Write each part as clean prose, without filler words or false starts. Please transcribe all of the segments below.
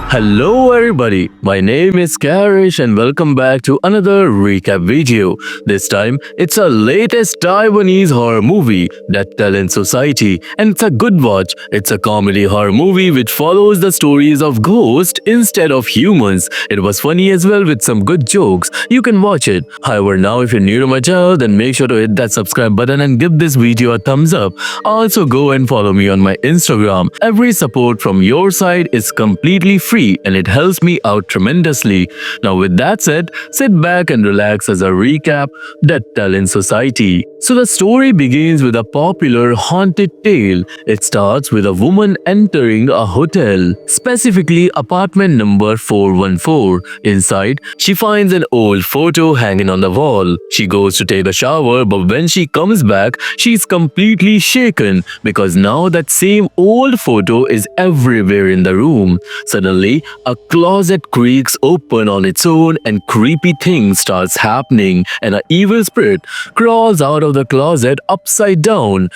Hello everybody, my name is Karryshh and welcome back to another recap video. This time, it's a latest Taiwanese horror movie, Death Talent Society, and it's a good watch. It's a comedy horror movie which follows the stories of ghosts instead of humans. It was funny as well with some good jokes. You can watch it. However, now if you're new to my channel, then make sure to hit that subscribe button and give this video a thumbs up. Also go and follow me on my Instagram. Every support from your side is completely free and it helps me out tremendously. Now with that said, sit back and relax as I recap Death Talent Society. So the story begins with a popular haunted tale. It starts with a woman entering a hotel, specifically apartment number 414. Inside, she finds an old photo hanging on the wall. She goes to take a shower, but when she comes back, she's completely shaken because now that same old photo is everywhere in the room. Suddenly, a closet creaks open on its own and creepy things starts happening and an evil spirit crawls out of the closet upside down.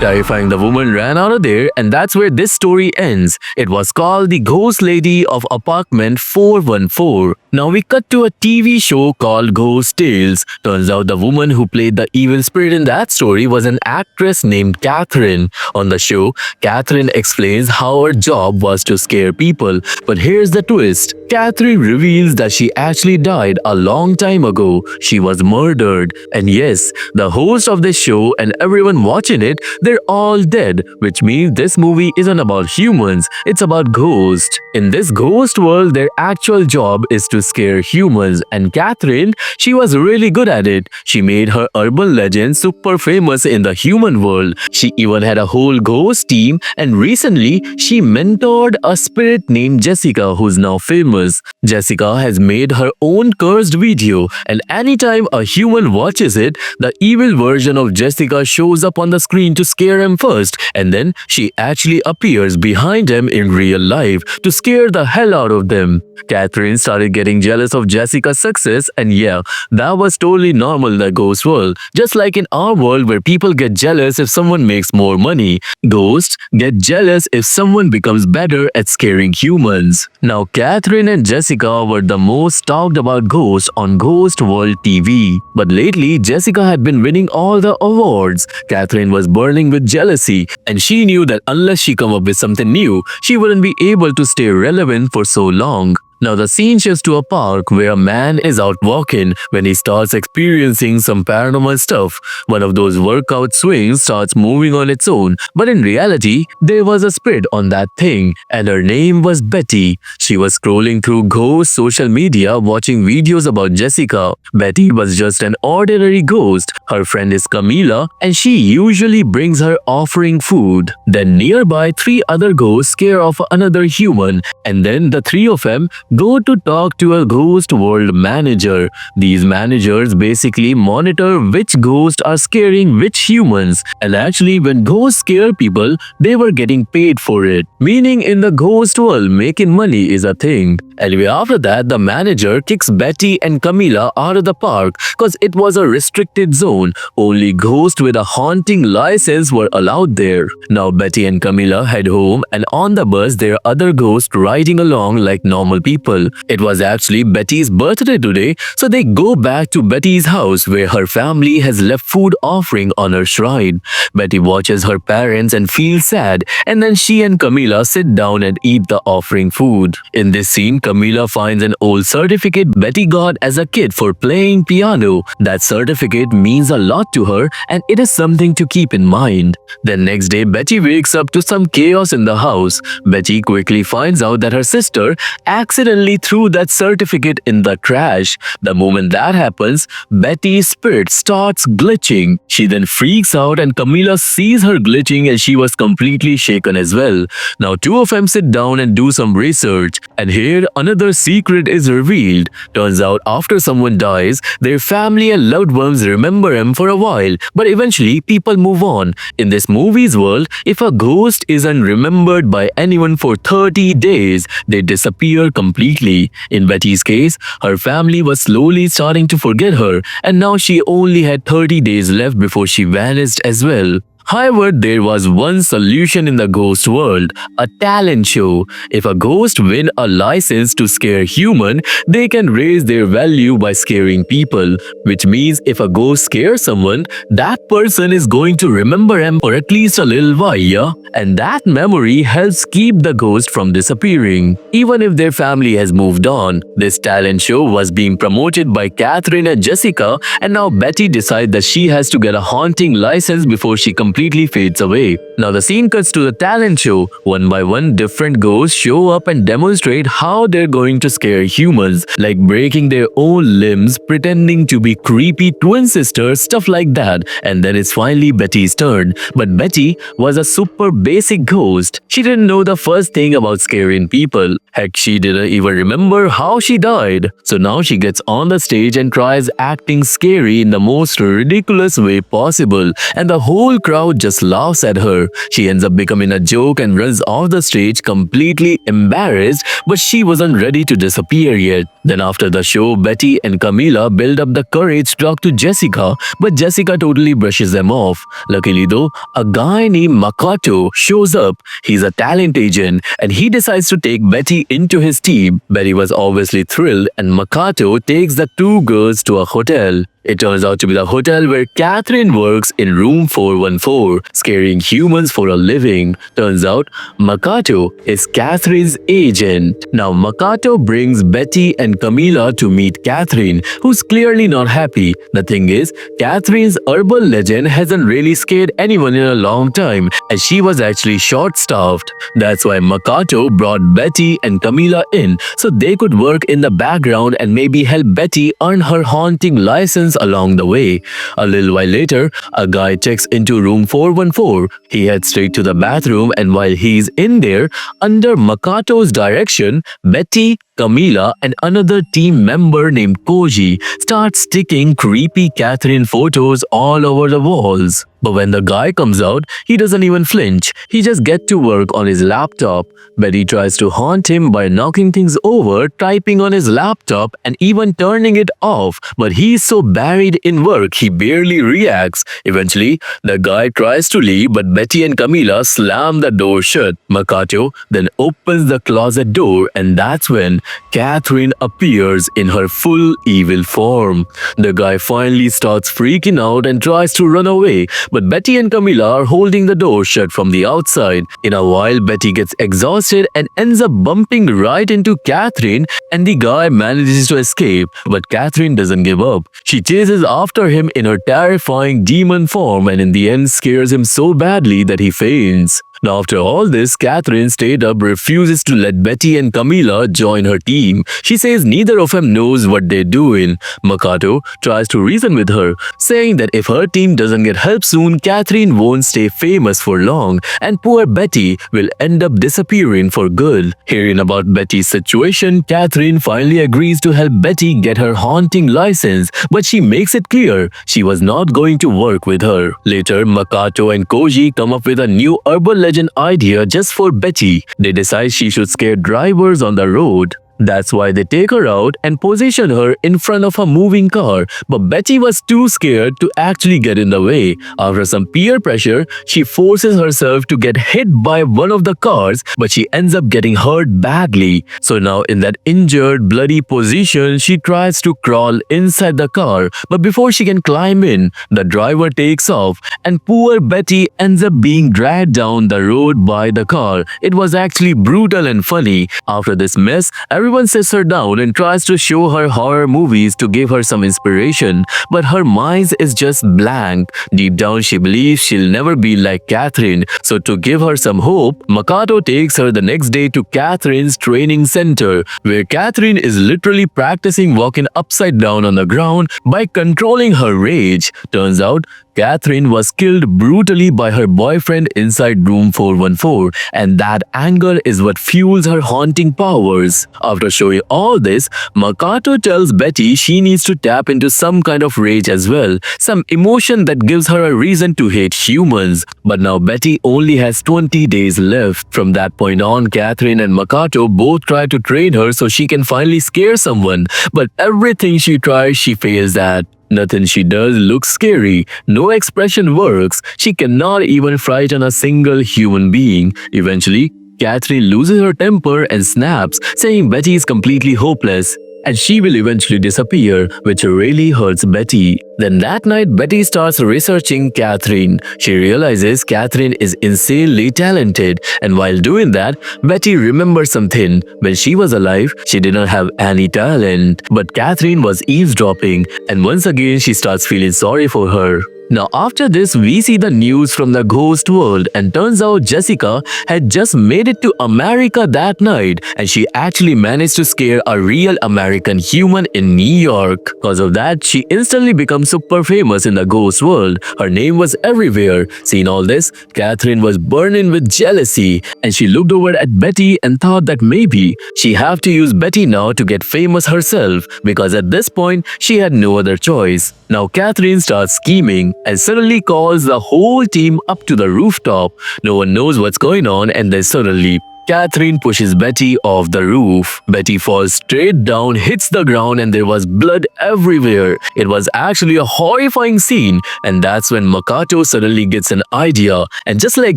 Terrifying, the woman ran out of there, and that's where this story ends. It was called The Ghost Lady of Apartment 414. Now we cut to a TV show called Ghost Tales. Turns out the woman who played the evil spirit in that story was an actress named Catherine. On the show, Catherine explains how her job was to scare people. But here's the twist. Catherine reveals that she actually died a long time ago. She was murdered. And yes, the host of this show and everyone watching it, they're all dead, which means this movie isn't about humans, it's about ghosts. In this ghost world, their actual job is to scare humans, and Catherine, she was really good at it. She made her urban legend super famous in the human world. She even had a whole ghost team, and recently, she mentored a spirit named Jessica who's now famous. Jessica has made her own cursed video, and anytime a human watches it, the evil version of Jessica shows up on the screen to scare him first, and then she actually appears behind him in real life to scare the hell out of them. Catherine started getting jealous of Jessica's success, and yeah, that was totally normal in the ghost world. Just like in our world where people get jealous if someone makes more money, ghosts get jealous if someone becomes better at scaring humans. Now Catherine and Jessica were the most talked about ghosts on Ghost World TV. But lately, Jessica had been winning all the awards. Catherine was burning with jealousy, and she knew that unless she come up with something new, she wouldn't be able to stay relevant for so long. Now the scene shifts to a park where a man is out walking when he starts experiencing some paranormal stuff. One of those workout swings starts moving on its own, but in reality, there was a spirit on that thing, and her name was Betty. She was scrolling through ghost social media watching videos about Jessica. Betty was just an ordinary ghost. Her friend is Camila, and she usually brings her offering food. Then nearby, three other ghosts scare off another human, and then the three of them go to talk to a ghost world manager. These managers basically monitor which ghosts are scaring which humans, and actually when ghosts scare people, they were getting paid for it. Meaning in the ghost world, making money is a thing. Anyway, after that, the manager kicks Betty and Camila out of the park because it was a restricted zone. Only ghosts with a haunting license were allowed there. Now Betty and Camila head home, and on the bus there are other ghosts riding along like normal people. It was actually Betty's birthday today, so they go back to Betty's house where her family has left food offering on her shrine. Betty watches her parents and feels sad, and then she and Camila sit down and eat the offering food. In this scene, Camila finds an old certificate Betty got as a kid for playing piano. That certificate means a lot to her, and it is something to keep in mind. Then next day, Betty wakes up to some chaos in the house. Betty quickly finds out that her sister accidentally threw that certificate in the trash. The moment that happens, Betty's spirit starts glitching. She then freaks out, and Camila sees her glitching and she was completely shaken as well. Now two of them sit down and do some research, and here another secret is revealed. Turns out after someone dies, their family and loved ones remember him for a while, but eventually people move on. In this movie's world, if a ghost isn't remembered by anyone for 30 days, they disappear completely. In Betty's case, her family was slowly starting to forget her, and now she only had 30 days left before she vanished as well. However, there was one solution in the ghost world, a talent show. If a ghost win a license to scare human, they can raise their value by scaring people, which means if a ghost scares someone, that person is going to remember him for at least a little while, yeah? And that memory helps keep the ghost from disappearing. Even if their family has moved on, this talent show was being promoted by Catherine and Jessica, and now Betty decides that she has to get a haunting license before she completely fades away. Now the scene cuts to the talent show. One by one, different ghosts show up and demonstrate how they're going to scare humans, like breaking their own limbs, pretending to be creepy twin sisters, stuff like that. And then it's finally Betty's turn. But Betty was a super basic ghost. She didn't know the first thing about scaring people. Heck, she didn't even remember how she died. So now she gets on the stage and tries acting scary in the most ridiculous way possible, and the whole crowd just laughs at her. She ends up becoming a joke and runs off the stage completely embarrassed, but she wasn't ready to disappear yet. Then after the show, Betty and Camila build up the courage to talk to Jessica, but Jessica totally brushes them off. Luckily though, a guy named Makato shows up. He's a talent agent and he decides to take Betty into his team. Betty was obviously thrilled and Makato takes the two girls to a hotel. It turns out to be the hotel where Catherine works in room 414, scaring humans for a living. Turns out, Makato is Catherine's agent. Now, Makato brings Betty and Camila to meet Catherine, who's clearly not happy. The thing is, Catherine's urban legend hasn't really scared anyone in a long time, as she was actually short-staffed. That's why Makato brought Betty and Camila in, so they could work in the background and maybe help Betty earn her haunting license along the way. A little while later, a guy checks into room 414. He heads straight to the bathroom, and while he's in there, under Makato's direction, Betty, Camila and another team member named Koji start sticking creepy Catherine photos all over the walls. But when the guy comes out, he doesn't even flinch. He just gets to work on his laptop. Betty tries to haunt him by knocking things over, typing on his laptop and even turning it off. But he's so buried in work, he barely reacts. Eventually, the guy tries to leave, but Betty and Camila slam the door shut. Makato then opens the closet door, and that's when Catherine appears in her full evil form. The guy finally starts freaking out and tries to run away, but Betty and Camila are holding the door shut from the outside. In a while, Betty gets exhausted and ends up bumping right into Catherine, and the guy manages to escape, but Catherine doesn't give up. She chases after him in her terrifying demon form and in the end scares him so badly that he faints. Now after all this, Catherine straight up refuses to let Betty and Camila join her team. She says neither of them knows what they're doing. Makato tries to reason with her, saying that if her team doesn't get help soon, Catherine won't stay famous for long, and poor Betty will end up disappearing for good. Hearing about Betty's situation, Catherine finally agrees to help Betty get her haunting license, but she makes it clear she was not going to work with her. Later, Makato and Koji come up with a new urban legend idea just for Betty. They decide she should scare drivers on the road. That's why they take her out and position her in front of a moving car, but Betty was too scared to actually get in the way. After some peer pressure, she forces herself to get hit by one of the cars, but she ends up getting hurt badly. So now in that injured, bloody position, she tries to crawl inside the car, but before she can climb in, the driver takes off, and poor Betty ends up being dragged down the road by the car. It was actually brutal and funny. After this mess, everyone sits her down and tries to show her horror movies to give her some inspiration, but her mind is just blank. Deep down, she believes she'll never be like Catherine. So to give her some hope, Makato takes her the next day to Catherine's training center, where Catherine is literally practicing walking upside down on the ground by controlling her rage. Turns out, Catherine was killed brutally by her boyfriend inside room 414, and that anger is what fuels her haunting powers. After showing all this, Makato tells Betty she needs to tap into some kind of rage as well, some emotion that gives her a reason to hate humans. But now Betty only has 20 days left. From that point on, Catherine and Makato both try to train her so she can finally scare someone, but everything she tries, she fails at. Nothing she does looks scary. No expression works. She cannot even frighten a single human being. Eventually, Catherine loses her temper and snaps, saying Betty is completely hopeless and she will eventually disappear, which really hurts Betty. Then that night, Betty starts researching Catherine. She realizes Catherine is insanely talented, and while doing that, Betty remembers something. When she was alive, she did not have any talent, but Catherine was eavesdropping, and once again she starts feeling sorry for her. Now after this, we see the news from the ghost world, and turns out Jessica had just made it to America that night, and she actually managed to scare a real American human in New York. Because of that, she instantly becomes super famous in the ghost world. Her name was everywhere. Seeing all this, Catherine was burning with jealousy, and she looked over at Betty and thought that maybe she have to use Betty now to get famous herself, because at this point she had no other choice. Now Catherine starts scheming and suddenly calls the whole team up to the rooftop. No one knows what's going on, and then suddenly Catherine pushes Betty off the roof. Betty falls straight down, hits the ground, and there was blood everywhere. It was actually a horrifying scene, and that's when Makato suddenly gets an idea. And just like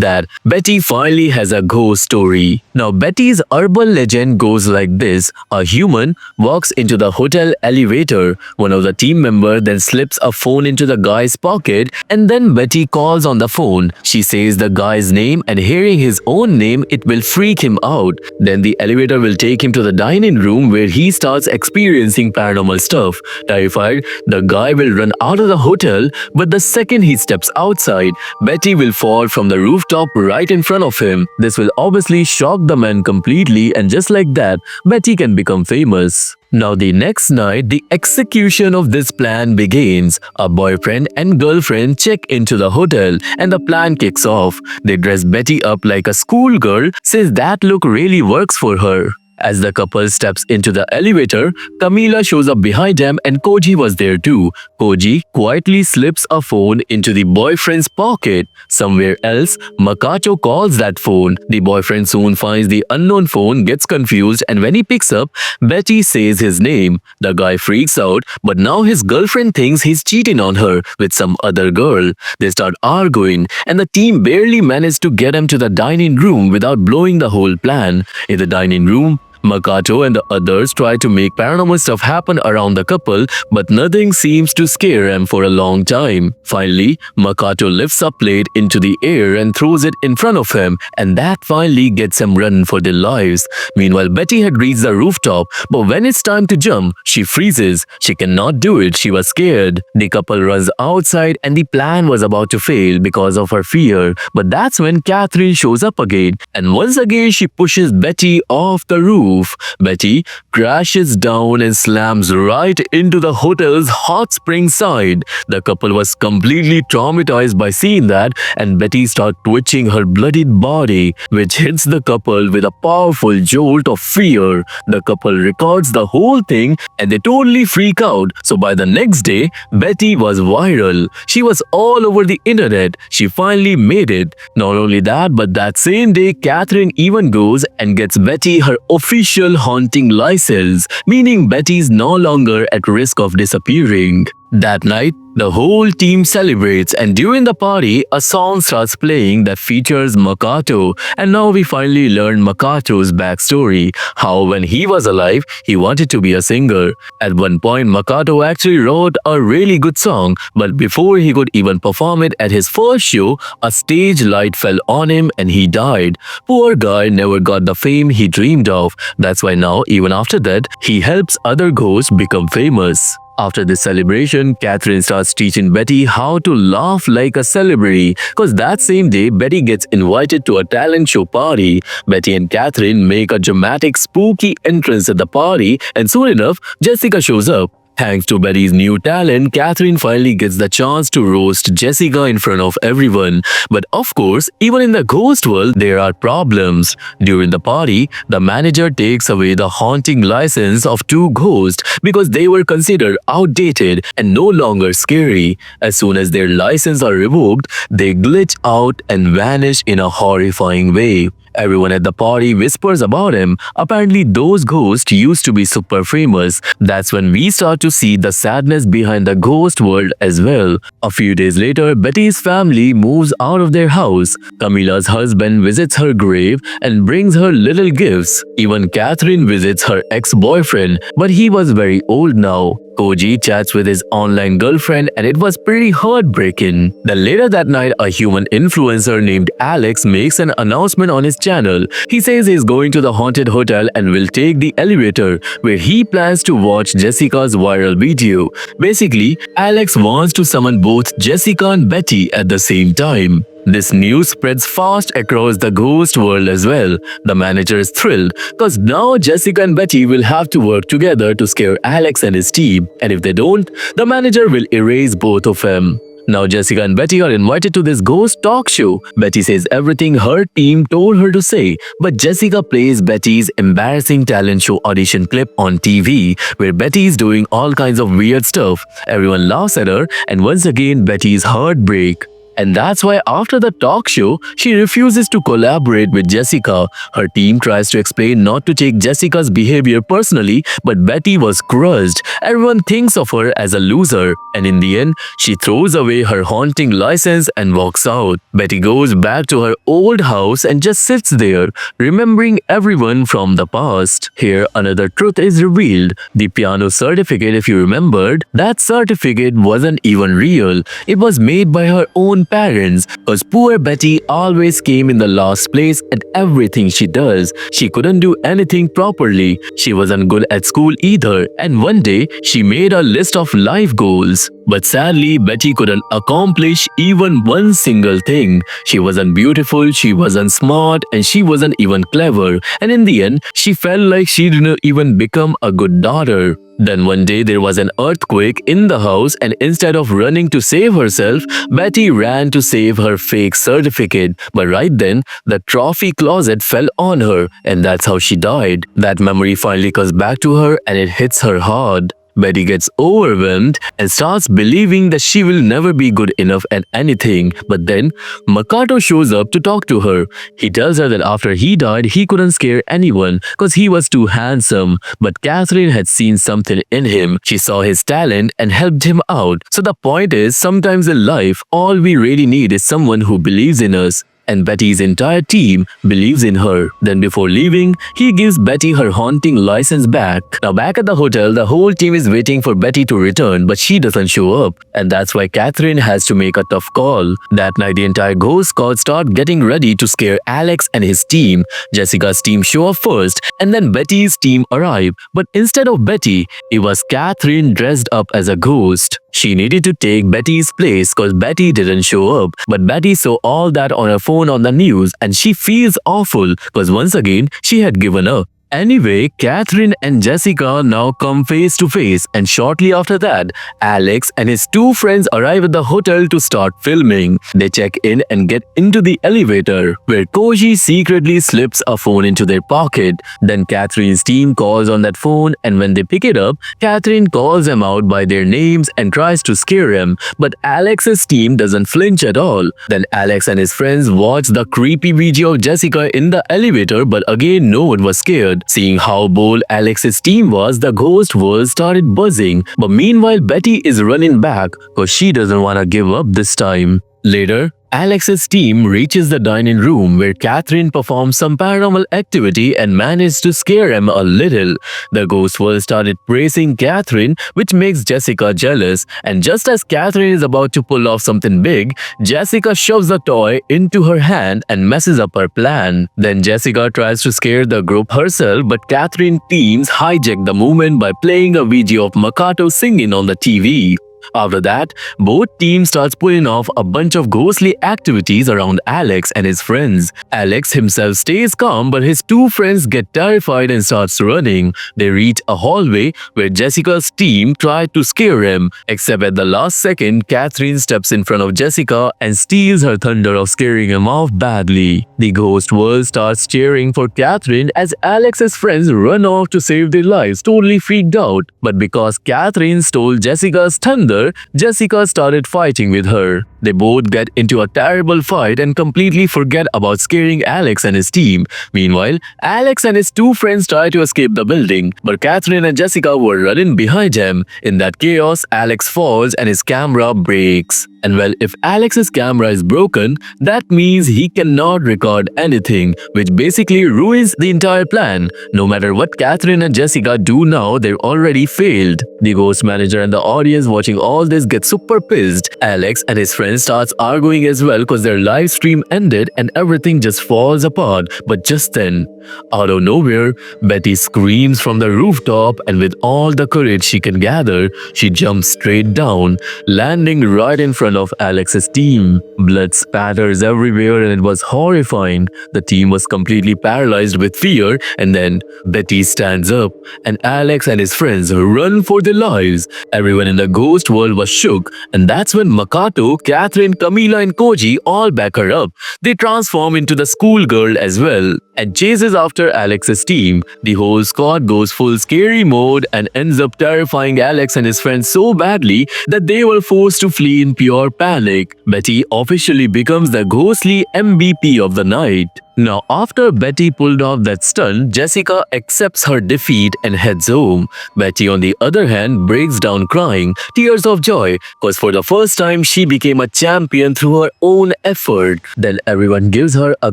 that, Betty finally has a ghost story. Now Betty's urban legend goes like this. A human walks into the hotel elevator. One of the team members then slips a phone into the guy's pocket, and then Betty calls on the phone. She says the guy's name, and hearing his own name, it will freak him out. Then the elevator will take him to the dining room where he starts experiencing paranormal stuff. Terrified, the guy will run out of the hotel, but the second he steps outside, Betty will fall from the rooftop right in front of him. This will obviously shock the man completely, and just like that, Betty can become famous. Now the next night, the execution of this plan begins. A boyfriend and girlfriend check into the hotel and the plan kicks off. They dress Betty up like a schoolgirl since that look really works for her. As the couple steps into the elevator, Camila shows up behind them and Koji was there too. Koji quietly slips a phone into the boyfriend's pocket. Somewhere else, Makato calls that phone. The boyfriend soon finds the unknown phone, gets confused, and when he picks up, Betty says his name. The guy freaks out, but now his girlfriend thinks he's cheating on her with some other girl. They start arguing, and the team barely manages to get him to the dining room without blowing the whole plan. In the dining room, Makato and the others try to make paranormal stuff happen around the couple, but nothing seems to scare them for a long time. Finally, Makato lifts a plate into the air and throws it in front of him, and that finally gets them running for their lives. Meanwhile, Betty had reached the rooftop, but when it's time to jump, she freezes. She cannot do it. She was scared. The couple runs outside, and the plan was about to fail because of her fear. But that's when Catherine shows up again, and once again she pushes Betty off the roof. Betty crashes down and slams right into the hotel's hot spring side. The couple was completely traumatized by seeing that, and Betty starts twitching her bloodied body, which hits the couple with a powerful jolt of fear. The couple records the whole thing and they totally freak out. So by the next day, Betty was viral. She was all over the internet. She finally made it. Not only that, but that same day, Catherine even goes and gets Betty her official haunting license, meaning Betty is no longer at risk of disappearing. That night, the whole team celebrates, and during the party, a song starts playing that features Makato. And now we finally learn Makato's backstory, how when he was alive, he wanted to be a singer. At one point, Makato actually wrote a really good song, but before he could even perform it at his first show, a stage light fell on him and he died. Poor guy never got the fame he dreamed of. That's why now, even after that, he helps other ghosts become famous. After this celebration, Catherine starts teaching Betty how to laugh like a celebrity, cause that same day Betty gets invited to a talent show party. Betty and Catherine make a dramatic spooky entrance at the party, and soon enough, Jessica shows up. Thanks to Betty's new talent, Catherine finally gets the chance to roast Jessica in front of everyone. But of course, even in the ghost world, there are problems. During the party, the manager takes away the haunting license of two ghosts because they were considered outdated and no longer scary. As soon as their license are revoked, they glitch out and vanish in a horrifying way. Everyone at the party whispers about him. Apparently, those ghosts used to be super famous. That's when we start to see the sadness behind the ghost world as well. A few days later, Betty's family moves out of their house. Camila's husband visits her grave and brings her little gifts. Even Catherine visits her ex-boyfriend, but he was very old now. Koji chats with his online girlfriend and it was pretty heartbreaking. Then later that night, a human influencer named Alex makes an announcement on his channel. He says he's going to the haunted hotel and will take the elevator, where he plans to watch Jessica's viral video. Basically, Alex wants to summon both Jessica and Betty at the same time. This news spreads fast across the ghost world as well. The manager is thrilled because now Jessica and Betty will have to work together to scare Alex and his team, and if they don't, the manager will erase both of them. Now Jessica and Betty are invited to this ghost talk show. Betty says everything her team told her to say, but Jessica plays Betty's embarrassing talent show audition clip on TV, where Betty is doing all kinds of weird stuff. Everyone laughs at her, and once again Betty's heart breaks. And that's why after the talk show, she refuses to collaborate with Jessica. Her team tries to explain not to take Jessica's behavior personally, but Betty was crushed. Everyone thinks of her as a loser, and in the end, she throws away her haunting license and walks out. Betty goes back to her old house and just sits there, remembering everyone from the past. Here, another truth is revealed. The piano certificate, if you remembered, that certificate wasn't even real. It was made by her own parents, because poor Betty always came in the last place at everything she does. She couldn't do anything properly. She wasn't good at school either, and one day she made a list of life goals. But sadly, Betty couldn't accomplish even one single thing. She wasn't beautiful, she wasn't smart, and she wasn't even clever. And in the end, she felt like she didn't even become a good daughter. Then one day there was an earthquake in the house, and instead of running to save herself, Betty ran to save her fake certificate. But right then, the trophy closet fell on her, and that's how she died. That memory finally comes back to her and it hits her hard. Betty gets overwhelmed and starts believing that she will never be good enough at anything. But then, Makoto shows up to talk to her. He tells her that after he died, he couldn't scare anyone because he was too handsome. But Catherine had seen something in him. She saw his talent and helped him out. So the point is, sometimes in life, all we really need is someone who believes in us. And Betty's entire team believes in her. Then before leaving, he gives Betty her haunting license back. Now back at the hotel, the whole team is waiting for Betty to return, but she doesn't show up. And that's why Catherine has to make a tough call. That night, the entire ghost squad start getting ready to scare Alex and his team. Jessica's team show up first, and then Betty's team arrive. But instead of Betty, it was Catherine dressed up as a ghost. She needed to take Betty's place because Betty didn't show up. But Betty saw all that on her phone on the news, and she feels awful because once again she had given up. Anyway, Catherine and Jessica now come face to face, and shortly after that, Alex and his two friends arrive at the hotel to start filming. They check in and get into the elevator, where Koji secretly slips a phone into their pocket. Then Catherine's team calls on that phone, and when they pick it up, Catherine calls them out by their names and tries to scare them, but Alex's team doesn't flinch at all. Then Alex and his friends watch the creepy video of Jessica in the elevator, but again no one was scared. Seeing how bold Alex's team was, the ghost world started buzzing. But meanwhile, Betty is running back because she doesn't want to give up this time. Later, Alex's team reaches the dining room where Catherine performs some paranormal activity and managed to scare him a little. The ghost world started praising Catherine, which makes Jessica jealous. And just as Catherine is about to pull off something big, Jessica shoves a toy into her hand and messes up her plan. Then Jessica tries to scare the group herself, but Catherine's teams hijack the moment by playing a video of Makoto singing on the TV. After that, both teams starts pulling off a bunch of ghostly activities around Alex and his friends. Alex himself stays calm, but his two friends get terrified and starts running. They reach a hallway where Jessica's team tried to scare him, except at the last second, Catherine steps in front of Jessica and steals her thunder of scaring him off badly. The ghost world starts cheering for Catherine as Alex's friends run off to save their lives, totally freaked out. But because Catherine stole Jessica's thunder, wonder, Jessica started fighting with her. They both get into a terrible fight and completely forget about scaring Alex and his team. Meanwhile, Alex and his two friends try to escape the building, but Catherine and Jessica were running behind them. In that chaos, Alex falls and his camera breaks. And well, if Alex's camera is broken, that means he cannot record anything, which basically ruins the entire plan. No matter what Catherine and Jessica do now, they've already failed. The ghost manager and the audience watching all this get super pissed. Alex and his friends starts arguing as well because their live stream ended and everything just falls apart. But just then, out of nowhere, Betty screams from the rooftop, and with all the courage she can gather, she jumps straight down, landing right in front of Alex's team. Blood spatters everywhere and it was horrifying. The team was completely paralyzed with fear, and then Betty stands up and Alex and his friends run for their lives. Everyone in the ghost world was shook, and that's when Makoto, Catherine, Camila and Koji all back her up. They transform into the schoolgirl as well and chases after Alex's team. The whole squad goes full scary mode and ends up terrifying Alex and his friends so badly that they were forced to flee in pure panic. Betty officially becomes the ghostly MVP of the night. Now, after Betty pulled off that stunt, Jessica accepts her defeat and heads home. Betty, on the other hand, breaks down crying, tears of joy, because for the first time she became a champion through her own effort. Then everyone gives her a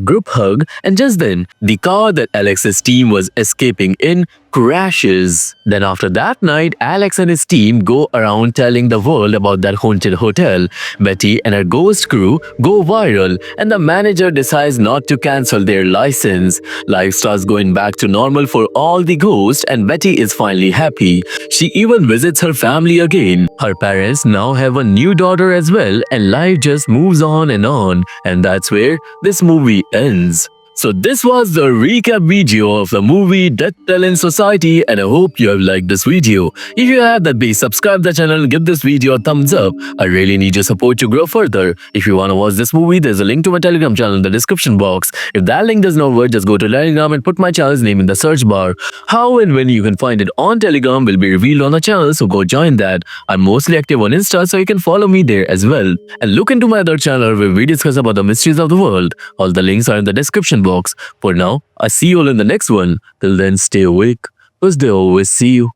group hug, and just then, the car that Alex's team was escaping in crashes. Then after that night, Alex and his team go around telling the world about that haunted hotel. Betty and her ghost crew go viral, and the manager decides not to cancel their license. Life starts going back to normal for all the ghosts, and Betty is finally happy. She even visits her family again. Her parents now have a new daughter as well, and life just moves on, and that's where this movie ends. So this was the recap video of the movie Death Talent Society, and I hope you have liked this video. If you have, then please subscribe the channel and give this video a thumbs up. I really need your support to grow further. If you want to watch this movie, there's a link to my Telegram channel in the description box. If that link does not work, just go to Telegram and put my channel's name in the search bar. How and when you can find it on Telegram will be revealed on the channel, so go join that. I'm mostly active on Insta, so you can follow me there as well. And look into my other channel where we discuss about the mysteries of the world. All the links are in the description box. For now, I see you all in the next one. Till then, stay awake, because they always see you.